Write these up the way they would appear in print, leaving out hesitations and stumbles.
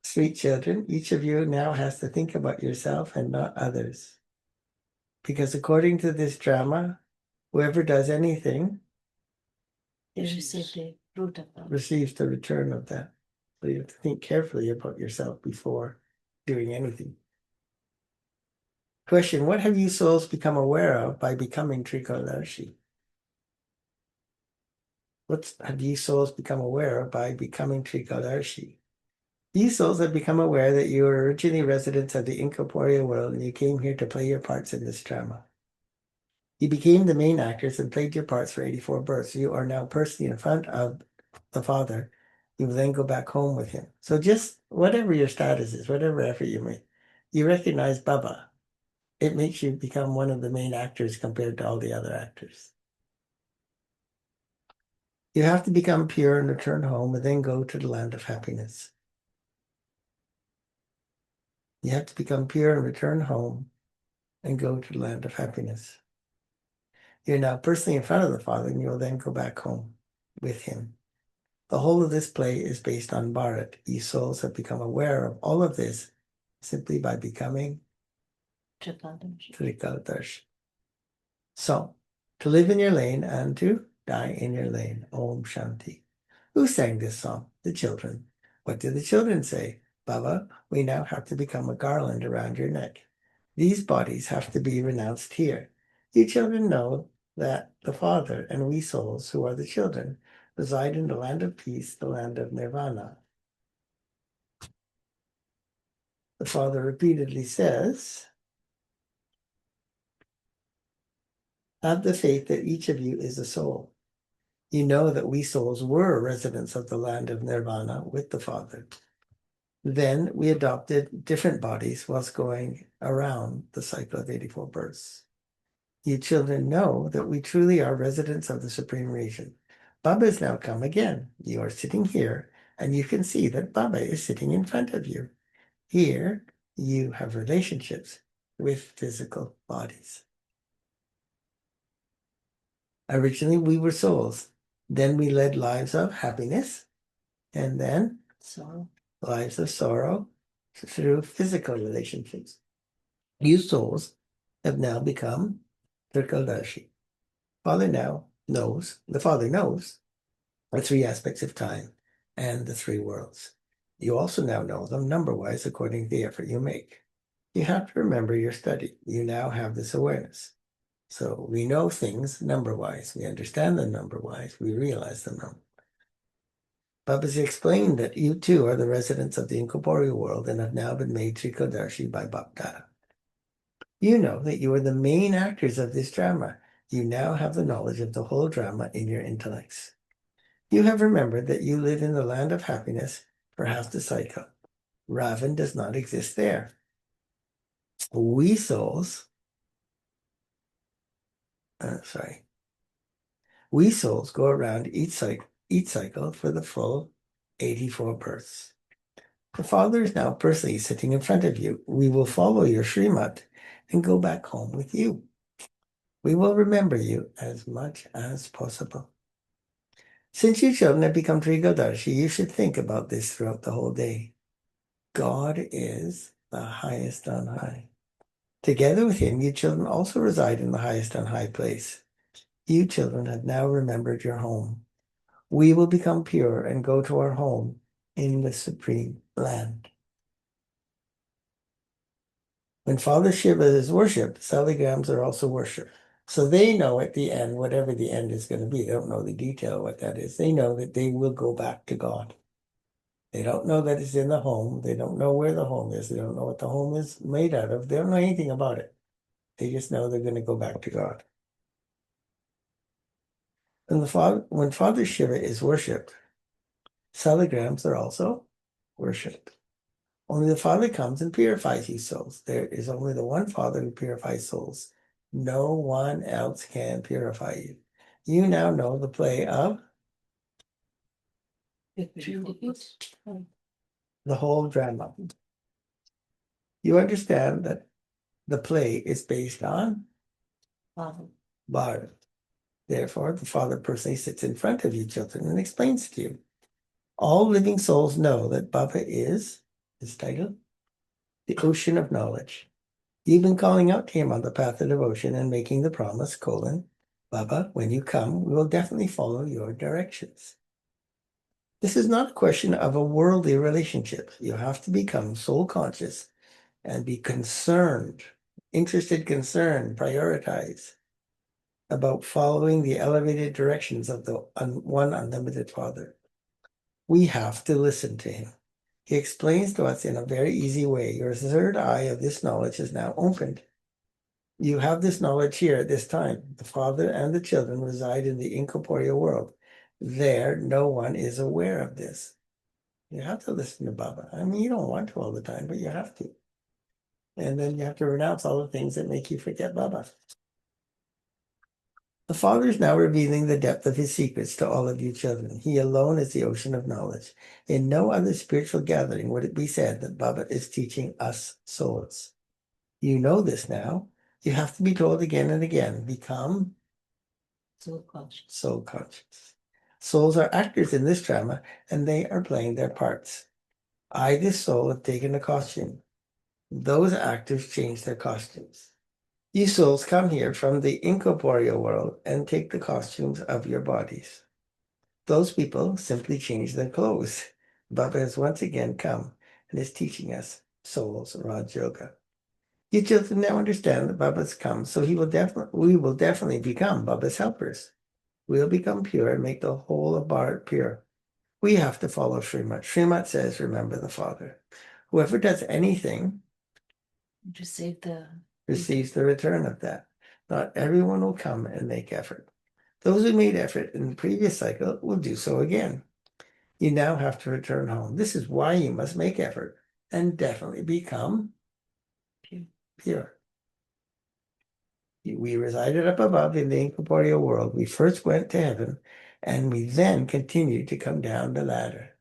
Sweet children, each of you now has to think about yourself and not others. Because according to this drama, whoever does anything receives the return of that. So you have to think carefully about yourself before doing anything. Question, what have you souls become aware of by becoming Trikardarshi? What have you souls become aware of by becoming Trikardarshi? You souls have become aware that you were originally residents of the incorporeal world and you came here to play your parts in this drama. You became the main actors and played your parts for 84 births. You are now personally in front of the Father. You will then go back home with him. So just whatever your status is, whatever effort you make, you recognize Baba. It makes you become one of the main actors compared to all the other actors. You have to become pure and return home and then go to the land of happiness. You have to become pure and return home and go to the land of happiness. You're now personally in front of the Father and you'll then go back home with him. The whole of this play is based on Bharat. You souls have become aware of all of this simply by becoming Trikaldarshi. So, to live in your lane and to die in your lane. Om Shanti. Who sang this song? The children. What did the children say? Baba, we now have to become a garland around your neck. These bodies have to be renounced here. You children know that the Father and we souls, who are the children, reside in the land of peace, the land of nirvana. The Father repeatedly says, have the faith that each of you is a soul. You know that we souls were residents of the land of nirvana with the Father. Then we adopted different bodies whilst going around the cycle of 84 births. You children know that we truly are residents of the Supreme Region. Baba has now come again. You are sitting here, and you can see that Baba is sitting in front of you. Here, you have relationships with physical bodies. Originally, we were souls. Then we led lives of happiness, and then lives of sorrow through physical relationships. You souls have now become Trikaldarshi. The Father knows the three aspects of time and the three worlds. You also now know them number-wise according to the effort you make. You have to remember your study. You now have this awareness. So we know things number-wise. We understand them number-wise. We realize them number. Babaji explained that you too are the residents of the incorporeal world and have now been made Trikaldarshi by Bapta. You know that you are the main actors of this drama. You now have the knowledge of the whole drama in your intellects. You have remembered that you live in the land of happiness for half the cycle. Ravan does not exist there. We souls, we souls go around each cycle for the full 84 births. The Father is now personally sitting in front of you. We will follow your Srimad and go back home with you. We will remember you as much as possible. Since you children have become Trigodarshi, you should think about this throughout the whole day. God is the highest on high. Together with him, you children also reside in the highest on high place. You children have now remembered your home. We will become pure and go to our home in the supreme land. When Father Shiva is worshipped, saligrams are also worshipped. So they know at the end, whatever the end is going to be, they don't know the detail of what that is. They know that they will go back to God. They don't know that it's in the home. They don't know where the home is. They don't know what the home is made out of. They don't know anything about it. They just know they're going to go back to God. And when Father Shiva is worshipped, saligrams are also worshipped. Only the Father comes and purifies you souls. There is only the one Father who purifies souls. No one else can purify you. You now know the play of the whole drama. You understand that the play is based on Bharat. Therefore, the Father personally sits in front of you children and explains to you. All living souls know that Baba is His title, The Ocean of Knowledge. You've been calling out to him on the path of devotion and making the promise, Baba, when you come, we will definitely follow your directions. This is not a question of a worldly relationship. You have to become soul conscious and be concerned, prioritize about following the elevated directions of the one unlimited Father. We have to listen to him. He explains to us in a very easy way. Your third eye of this knowledge is now opened. You have this knowledge here at this time. The Father and the children reside in the incorporeal world. There, no one is aware of this. You have to listen to Baba. I mean, you don't want to all the time, but you have to. And then you have to renounce all the things that make you forget Baba. The Father is now revealing the depth of his secrets to all of you children. He alone is the ocean of knowledge. In no other spiritual gathering would it be said that Baba is teaching us souls. You know this now. You have to be told again and again, become soul conscious. Soul conscious. Souls are actors in this drama, and they are playing their parts. I, this soul, have taken a costume. Those actors change their costumes. You souls come here from the incorporeal world and take the costumes of your bodies. Those people simply change their clothes. Baba has once again come and is teaching us Souls Raj Yoga. You children now understand that Baba's come, so we will definitely become Baba's helpers. We'll become pure and make the whole of Bharat pure. We have to follow Srimad. Srimad says, remember the Father. Whoever does anything receives the return of that. Not everyone will come and make effort. Those who made effort in the previous cycle will do so again. You now have to return home. This is why you must make effort and definitely become pure. We resided up above in the incorporeal world. We first went to heaven, and we then continued to come down the ladder.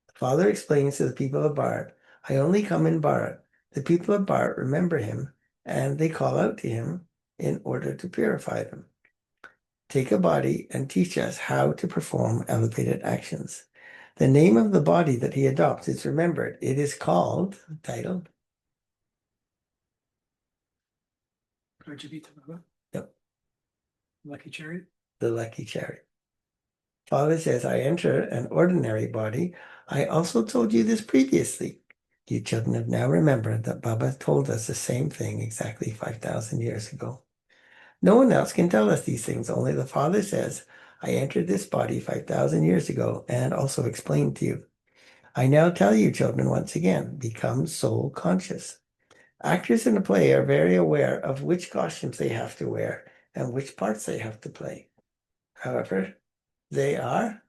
The Father explains to the people of Bharat, I only come in Bharat. The people of Bharat remember him, and they call out to him in order to purify them. Take a body and teach us how to perform elevated actions. The name of the body that he adopts is remembered. It is called, titled, Yep. Lucky chariot. The Lucky Chariot. Father says, I enter an ordinary body. I also told you this previously. You children have now remembered that Baba told us the same thing exactly 5,000 years ago. No one else can tell us these things. Only the Father says, I entered this body 5,000 years ago and also explained to you. I now tell you, children, once again, become soul conscious. Actors in a play are very aware of which costumes they have to wear and which parts they have to play. However, they are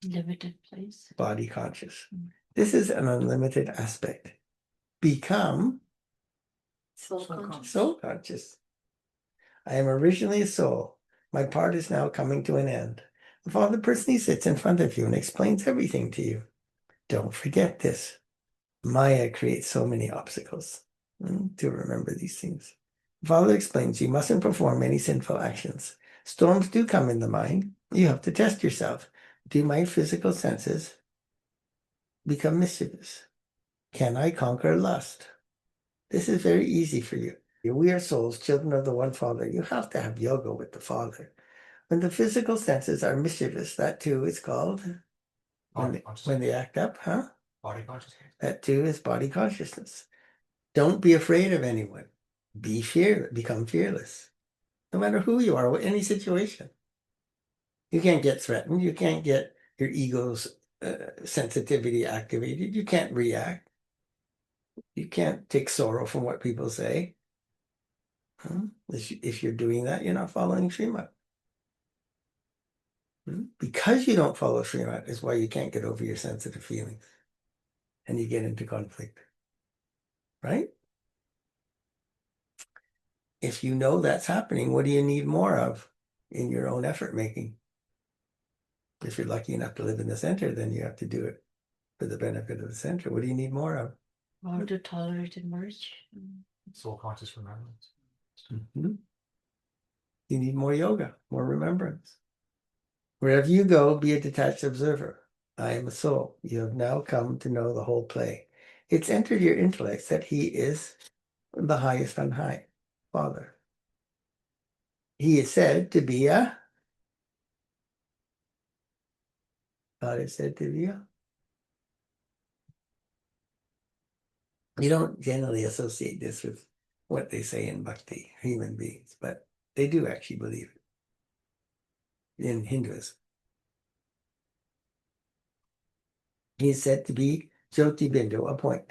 limited place. Body conscious. This is an unlimited aspect. Become Soul conscious. soul conscious. I am originally a soul. My part is now coming to an end. The Father personally sits in front of you and explains everything to you. Don't forget this. Maya creates so many obstacles to remember these things. The Father explains you mustn't perform any sinful actions. Storms do come in the mind. You have to test yourself. Do my physical senses become mischievous? Can I conquer lust? This is very easy for you. We are souls, children of the one Father. You have to have yoga with the Father. When the physical senses are mischievous, that too is called when they act up, Body consciousness. That too is body consciousness. Don't be afraid of anyone. Become fearless. No matter who you are, any situation. You can't get threatened. You can't get your ego's sensitivity activated. You can't react. You can't take sorrow from what people say. If you're doing that, you're not following Srimad. Because you don't follow Srimad is why you can't get over your sensitive feelings. And you get into conflict. Right? If you know that's happening, what do you need more of in your own effort making? If you're lucky enough to live in the center, then you have to do it for the benefit of the center. What do you need more of? How to tolerate and merge. Soul conscious remembrance. You need more yoga, more remembrance. Wherever you go, be a detached observer. I am a soul. You have now come to know the whole play. It's entered your intellects that he is the highest on high, Father. He is said to be a, God is said to be a. You don't generally associate this with what they say in bhakti, human beings, but they do actually believe it in Hinduism. He is said to be Jyoti Bindu, a point.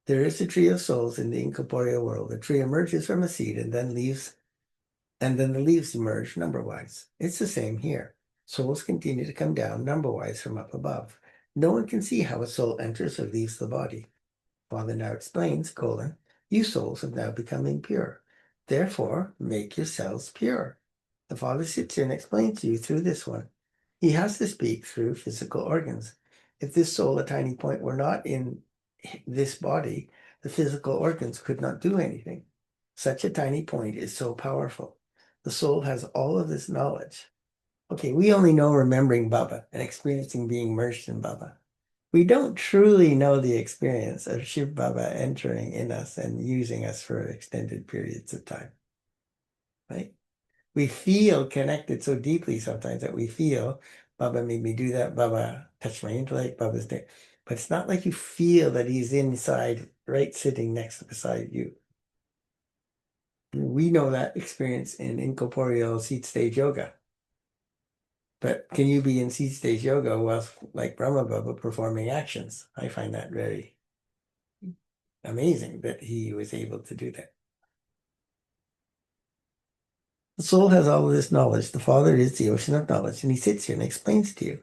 There is a tree of souls in the incorporeal world. The tree emerges from a seed and then the leaves emerge number-wise. It's the same here. Souls continue to come down number-wise from up above. No one can see how a soul enters or leaves the body. Father now explains, you souls have now become impure. Therefore, make yourselves pure. The Father sits here and explains to you through this one. He has to speak through physical organs. If this soul, a tiny point, were not in this body, the physical organs could not do anything. Such a tiny point is so powerful. The soul has all of this knowledge. Okay, we only know remembering Baba and experiencing being immersed in Baba. We don't truly know the experience of Shiv Baba entering in us and using us for extended periods of time, right? We feel connected so deeply sometimes that we feel, Baba made me do that, Baba touched my intellect, Baba's there. But it's not like you feel that he's inside, right, sitting next beside you. We know that experience in incorporeal seat stage yoga. But can you be in seat stage yoga whilst like Brahma Baba performing actions? I find that very amazing that he was able to do that. The soul has all of this knowledge. The Father is the ocean of knowledge, and he sits here and explains to you.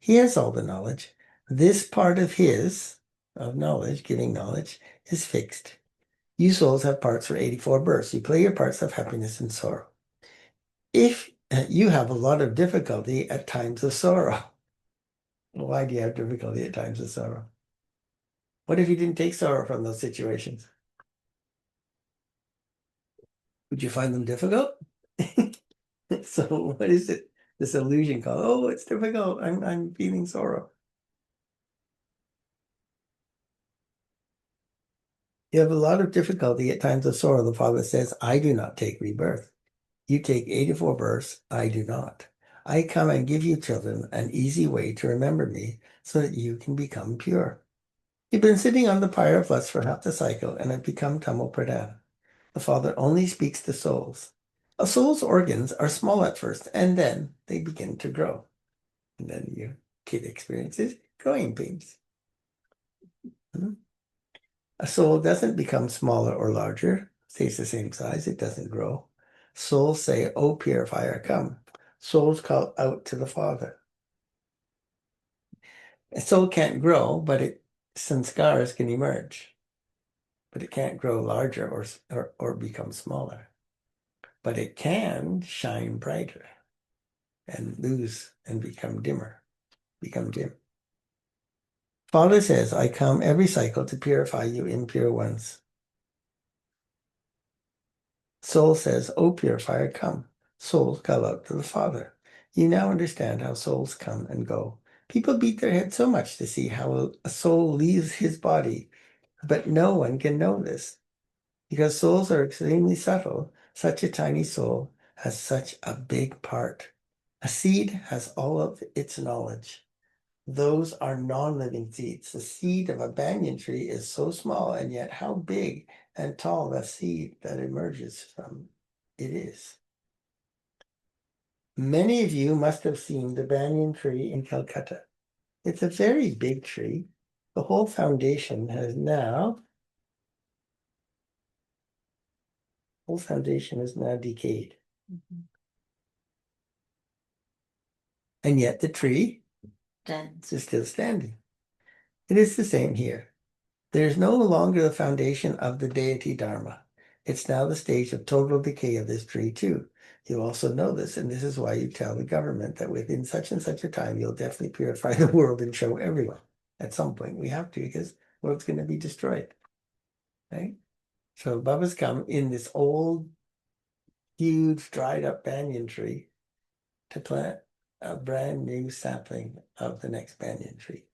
He has all the knowledge. This part of his, of knowledge, giving knowledge, is fixed. You souls have parts for 84 births. You play your parts of happiness and sorrow. If you have a lot of difficulty at times of sorrow, why do you have difficulty at times of sorrow? What if you didn't take sorrow from those situations? Would you find them difficult? So what is it? This illusion called, oh, it's difficult. I'm feeling sorrow. You have a lot of difficulty at times of sorrow. The Father says, I do not take rebirth. You take 84 births. I do not. I come and give you, children, an easy way to remember me so that you can become pure. You've been sitting on the pyre of lust for half the cycle and have become Tamo Pradhan. The Father only speaks to souls. A soul's organs are small at first, and then they begin to grow. And then your kid experiences growing pains. A soul doesn't become smaller or larger, stays the same size, it doesn't grow. Souls say, "O purifier, come." Souls call out to the Father. A soul can't grow, but sanskars can emerge. But it can't grow larger or become smaller. But it can shine brighter and lose and become dimmer, become dim. Father says, I come every cycle to purify you impure ones. Soul says, O purifier, come. Souls call out to the Father. You now understand how souls come and go. People beat their head so much to see how a soul leaves his body, but no one can know this. Because souls are extremely subtle, such a tiny soul has such a big part. A seed has all of its knowledge. Those are non-living seeds. The seed of a banyan tree is so small, and yet how big and tall the seed that emerges from it is. Many of you must have seen the banyan tree in Calcutta. It's a very big tree. The whole foundation is now decayed. And yet the tree is still standing. It is the same here. There is no longer the foundation of the deity Dharma. It's now the stage of total decay of this tree too. You also know this, and this is why you tell the government that within such and such a time, you'll definitely purify the world and show everyone. At some point, we have to, because the world's going to be destroyed, right? So Baba's come in this old, huge, dried up banyan tree to plant a brand new sapling of the next banyan tree.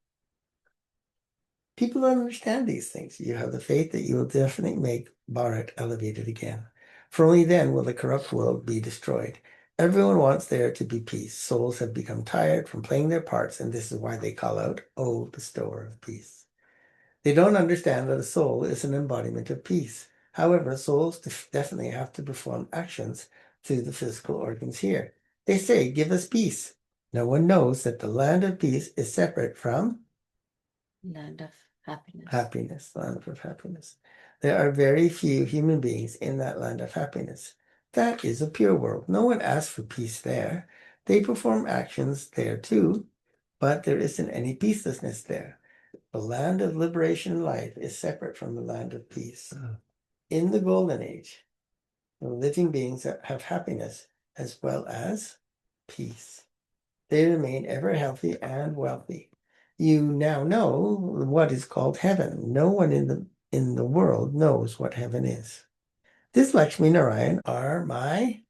People don't understand these things. You have the faith that you will definitely make Bharat elevated again. For only then will the corrupt world be destroyed. Everyone wants there to be peace. Souls have become tired from playing their parts, and this is why they call out, "Oh, bestower of peace." They don't understand that a soul is an embodiment of peace. However, souls definitely have to perform actions through the physical organs here. They say, "Give us peace." No one knows that the land of peace is separate from Land of happiness. happiness, land of happiness. There are very few human beings in that land of happiness. That is a pure world. No one asks for peace there. They perform actions there too, but there isn't any peacelessness there. The land of liberation and life is separate from the land of peace. In the golden age, the living beings have happiness as well as peace. They remain ever healthy and wealthy. You now know what is called heaven. No one in the world knows what heaven is. This Lakshmi Narayan are my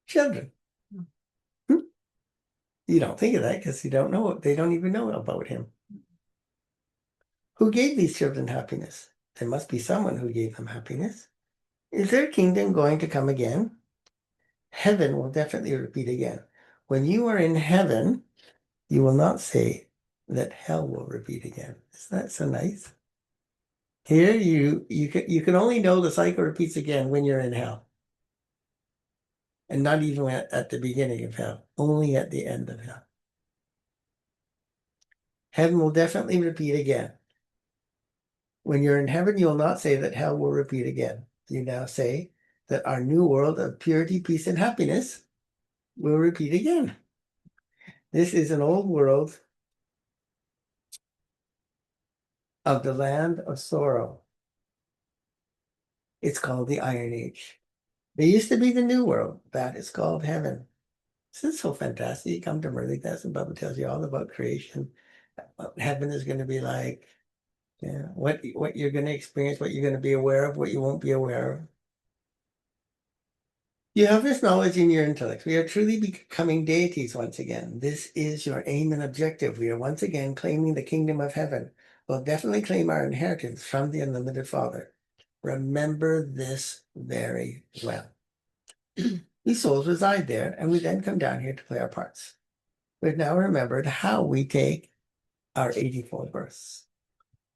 children. You don't think of that because you don't know. They don't even know about him. Who gave these children happiness? There must be someone who gave them happiness. Is their kingdom going to come again? Heaven will definitely repeat again. When you are in heaven, you will not say that hell will repeat again. Isn't that so nice? Here you can only know the cycle repeats again when you're in hell. And not even at the beginning of hell, only at the end of hell. Heaven will definitely repeat again. When you're in heaven, you will not say that hell will repeat again. You now say that our new world of purity, peace, and happiness will repeat again. This is an old world of the land of sorrow. It's called the Iron Age. There used to be the New World. That is called heaven. This is so fantastic. You come to Murli class and Baba tells you all about creation, what heaven is going to be like, yeah, what you're going to experience, what you're going to be aware of, what you won't be aware of. You have this knowledge in your intellect. We are truly becoming deities once again. This is your aim and objective. We are once again claiming the kingdom of heaven. We'll definitely claim our inheritance from the unlimited Father. Remember this very well. These souls reside there, and we then come down here to play our parts. We've now remembered how we take our 84 births.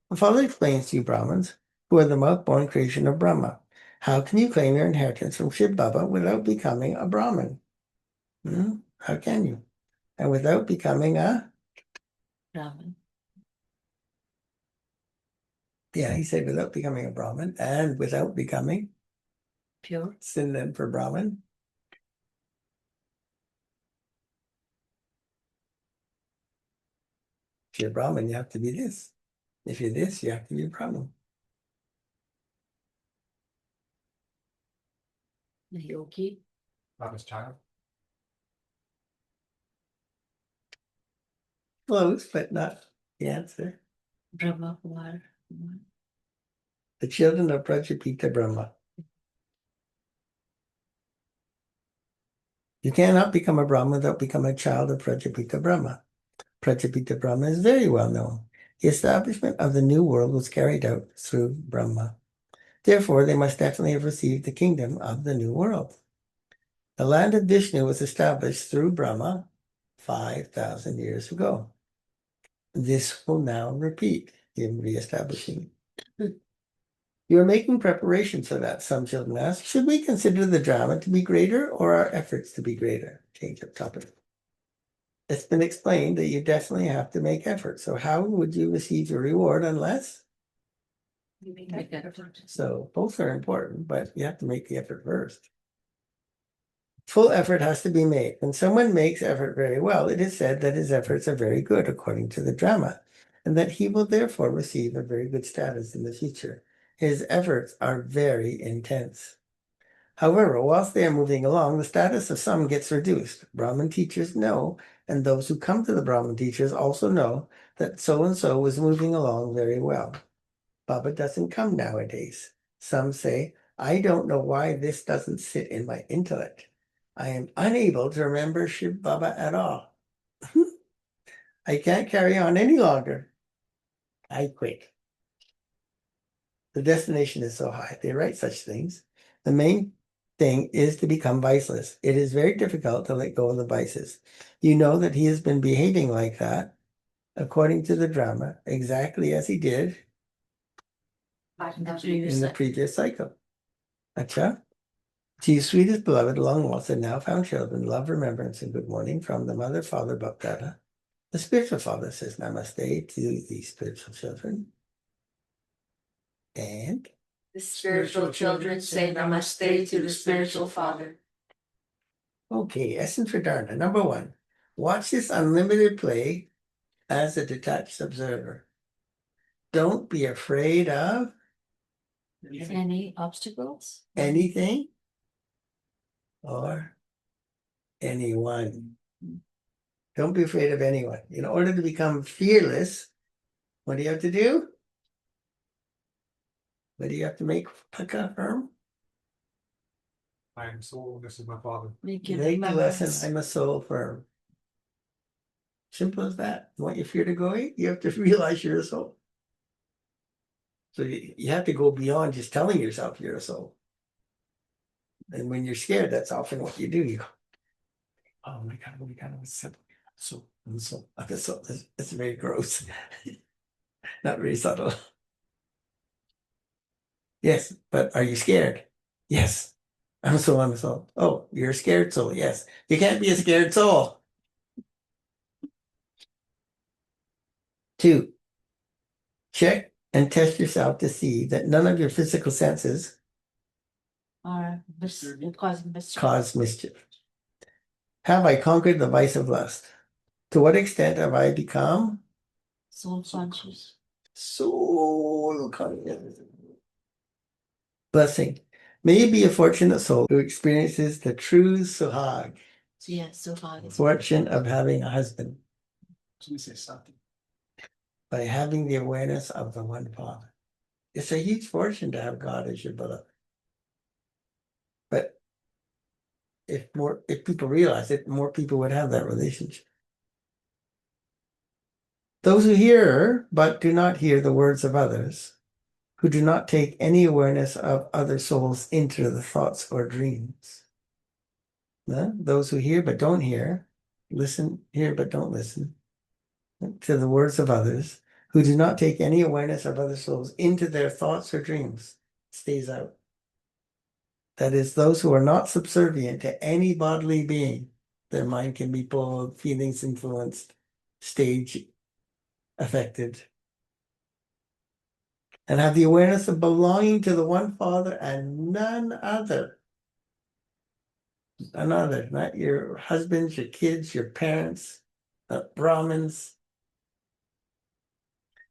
The Father explains to you, Brahmins, who are the mouth-born creation of Brahma. How can you claim your inheritance from Shiv Baba without becoming a Brahmin? How can you? And without becoming a... Brahman. Yeah, he said without becoming a Brahmin and without becoming... Pure. Synonym for Brahmin. If you're Brahmin, you have to be this. If you're this, you have to be a Brahmin. The yogi. Baba's child. Close, but not the answer. Brahma Kumar. The children of Prajapita Brahma. You cannot become a Brahma without becoming a child of Prajapita Brahma. Prajapita Brahma is very well known. The establishment of the new world was carried out through Brahma. Therefore, they must definitely have received the kingdom of the new world. The land of Vishnu was established through Brahma 5,000 years ago. This will now repeat in reestablishing. You are making preparations for that, some children ask. Should we consider the drama to be greater or our efforts to be greater? Change of topic. It's been explained that you definitely have to make effort. So how would you receive your reward unless? You make effort. So both are important, but you have to make the effort first. Full effort has to be made. When someone makes effort very well, it is said that his efforts are very good according to the drama, and that he will therefore receive a very good status in the future. His efforts are very intense. However, whilst they are moving along, the status of some gets reduced. Brahmin teachers know, and those who come to the Brahmin teachers also know, that so-and-so was moving along very well. Baba doesn't come nowadays. Some say, I don't know why this doesn't sit in my intellect. I am unable to remember Shiv Baba at all. I can't carry on any longer. I quit. The destination is so high. They write such things. The main thing is to become viceless. It is very difficult to let go of the vices. You know that he has been behaving like that, according to the drama, exactly as he did In the previous in the life. previous cycle. Acha. To you, sweetest beloved, long lost and now found children, love, remembrance, and good morning from the Mother, Father, Bhaktada. The spiritual father says namaste to the spiritual children. And The spiritual children say namaste to the spiritual father. okay, essence for Dharna. Number 1, watch this unlimited play as a detached observer. Don't be afraid of Any obstacles? anything or anyone. Don't be afraid of anyone. In order to become fearless, what do you have to do? What do you have to make Paka firm? I am soul, this is my father. Make Make the remembrance. lesson, I'm a soul firm. Simple as that. You want your fear to go away? You have to realize you're a soul. So you have to go beyond just telling yourself you're a soul. And when you're scared, that's often what you do. You go, oh my God, what kind of a simple. So, it's very gross. Not very subtle. Yes, but are you scared? Yes. I'm a soul, I'm a soul. Oh, you're a scared soul. Yes. You can't be a scared soul. 2, check and test yourself to see that none of your physical senses Or cause mischief. cause mischief. Have I conquered the vice of lust? To what extent have I become Soul conscious. soul conscious? Blessing. May you be a fortunate soul who experiences the true suhag, Yes, so far. fortune of having a husband, Let me say something. by having the awareness of the one Father. It's a huge fortune to have God as your beloved. But if people realize it, more people would have that relationship. Those who hear but do not hear the words of others, who do not take any awareness of other souls into the thoughts or dreams. Those who hear but don't hear, listen, hear but don't listen to the words of others, who do not take any awareness of other souls into their thoughts or dreams, stays out. That is, those who are not subservient to any bodily being. Their mind can be pulled, feelings influenced, stage affected, and have the awareness of belonging to the one Father and none other. Another, not your husbands, your kids, your parents, Brahmins.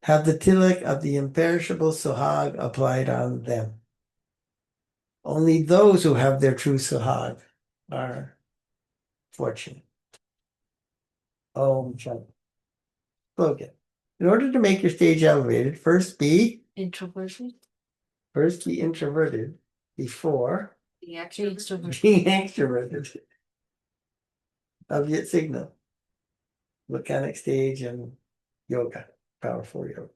Have the tilak of the imperishable suhag applied on them. Only those who have their true suhag are fortunate. Om Shanti. Slogan. In order to make your stage elevated, first be Introverted. introverted before The extrovert. being extroverted. Avyat signal. Volcanic stage and yoga, powerful yoga.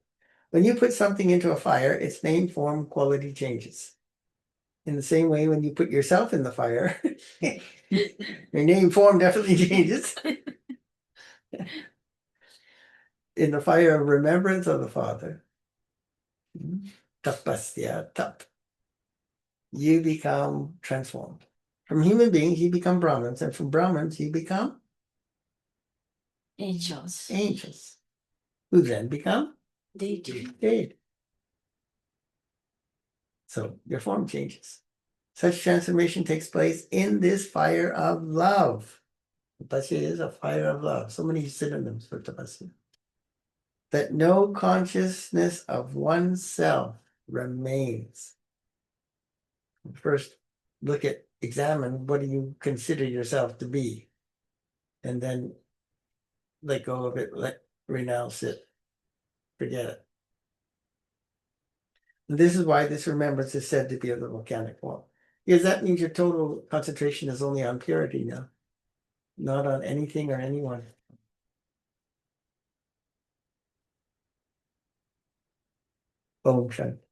When you put something into a fire, its name, form, quality changes. In the same way, when you put yourself in the fire, your name, form definitely changes. In the fire of remembrance of the Father, tapasya, tap, you become transformed. From human beings, you become Brahmins, and from Brahmins, you become Angels. angels, who then become Deity. dead. So your form changes. Such transformation takes place in this fire of love. Tapasya is a fire of love. So many synonyms for tapasya. That no consciousness of oneself remains. First, examine what do you consider yourself to be, and then let go of it, renounce it, forget it. And this is why this remembrance is said to be of the volcanic form, because that means your total concentration is only on purity now, not on anything or anyone. Om Shanti.